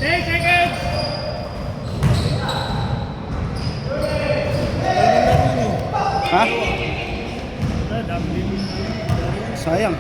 10 seconds! Ha? Sayang.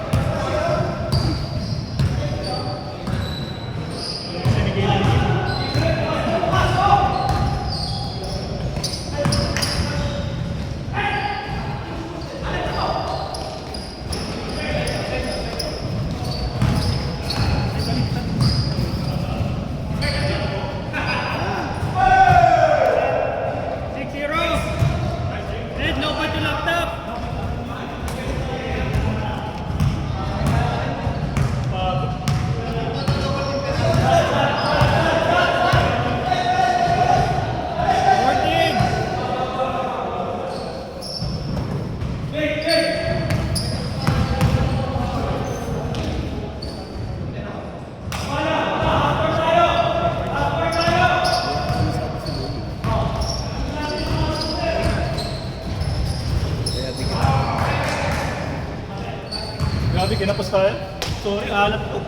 Grabe, kinapos tayo. Sorry, alat ko.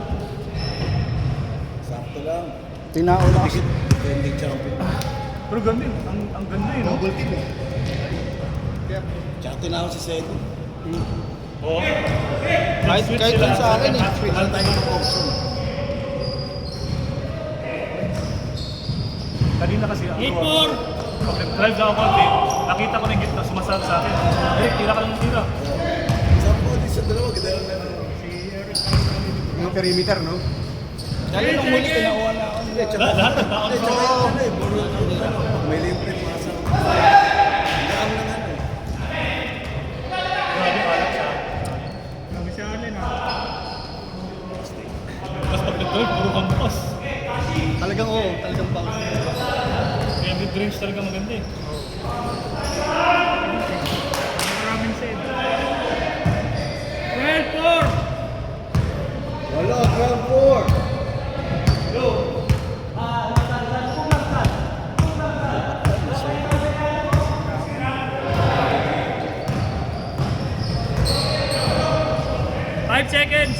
Sakto lang. Tinauna kasi. Defending champion. Pero ganda yun. Ang ganda yun. Double team eh. Tsaka tinawag si Seto. Oo. Kahit yun sa akin eh. Final tayo ng option. Kanina kasi ang tuwa. Pag nag-drive na ako konti, nakita ko na yung gitna sumasabi sa akin. Eh, tira ka lang ng tira. Sampo din sa dalawa. Gidala na Yung perimeter, no? Dahil nung muli, tinakuha na ako. Lahat ng tao. May libre mga sa Daan lang ano eh. Grabe alat sa akin. Grabe si Allen Tapos pag nag-drive, puro kampas. Talagang oo, talagang bounce. Kaya mid-range talaga maganda eh. Maraming save. 12-4! Wala, 12-4. Five seconds!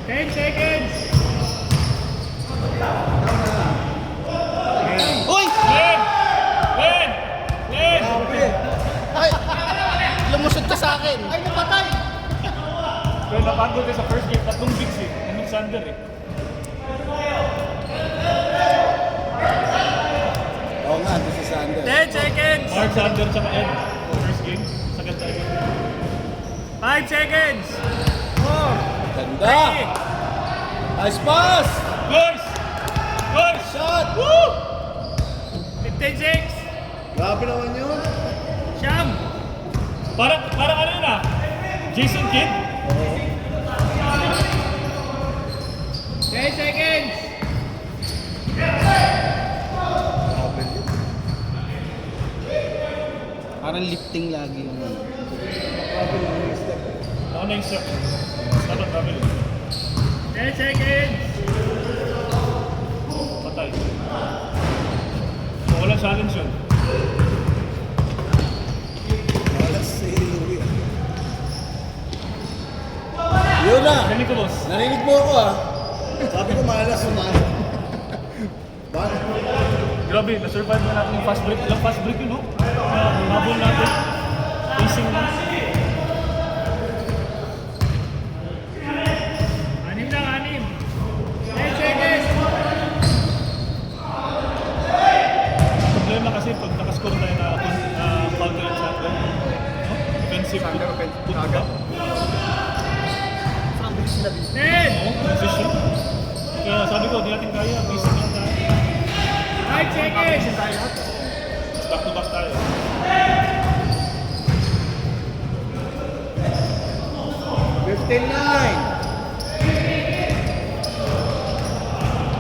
Ten seconds! Uy! Len! Len! Len! Ay! Lumusot ka sa akin! Ay, napatay! Pero napagod ka sa first game, tatlong gigs eh. Nandun Sander eh. Oo nga, ito si Sander. 10 seconds! Mark Sander tsaka Ed. First game, sagad talaga. 5 seconds! 4 Ganda! Nice pass! Goals! Goals! Shot! Woo! 15-6! Grabe naman yun. Siyam! Parang ano yun ah? Jason Kidd? 10 seconds! Grabe yun. Parang lifting lagi yung ano. Ako na yung step. Dapat double. 10 seconds! Patay. So, walang challenge yun. Malas si Louie. Yun na! Galing ko, boss. Narinig mo ako ah. Sabi ko malas o malas. Bakit? Grabe, na-survive na natin yung fast break. Ilang fast break yun, no? Mabol natin. Pacing na. Anim lang, anim. 10 seconds! Problema kasi pag nakascore tayo na counter and shot, no? Offensive. Agad. 10! Oo, position. Kaya sabi ko, di natin kaya. Pacing lang tayo. 5 seconds! Back to back tayo. 15-9.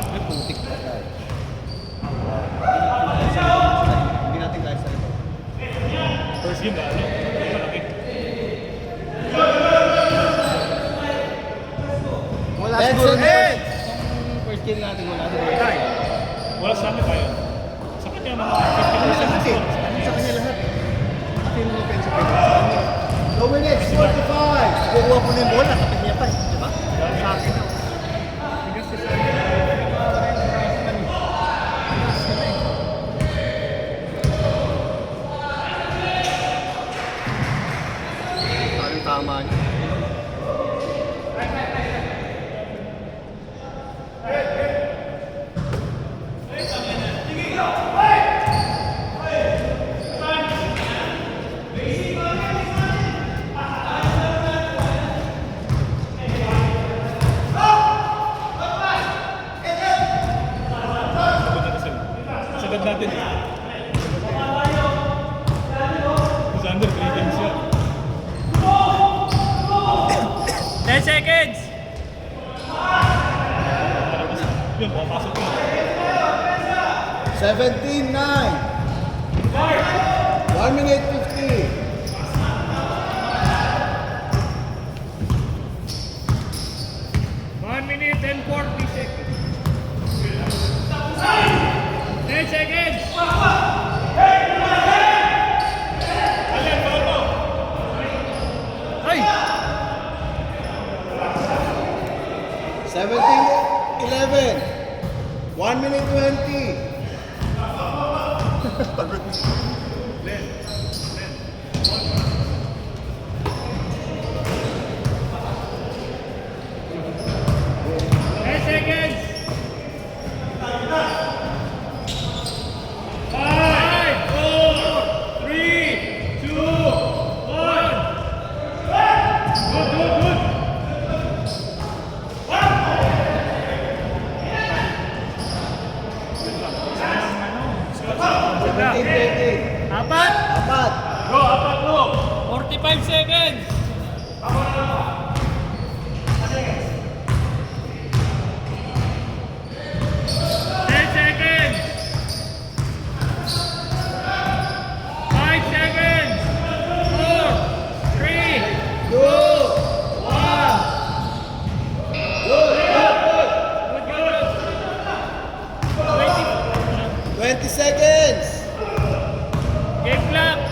Ay, putik pa tayo. Hindi natin kaya sa ito. First game na, ano? Malaki. Wala Ten siguro seconds! nung first game natin, wala siguro. Wala sa amin tayo. Sa kanya mga 50% na score. Sa kanya lahat. Ito yung mga offensive sa kanya. 2 minutes, 45. Kukuha ko na yung bola, kapit niya pa eh. Di ba? Sa akin na. Bigas si Sally. Parang tama niya. Sagad natin. Xander, 3 games yan. 10 seconds! Yun, papasok yun. 17-9. 1 minute 50. Minute and 40 seconds. 10 seconds! Ay! 17-11. 1 minute 20. Apat! Apat. Go, apat go! 45 seconds! 10 seconds! 5 seconds! 4, 3, 2, 1. Good, good. 20 seconds. Game clock!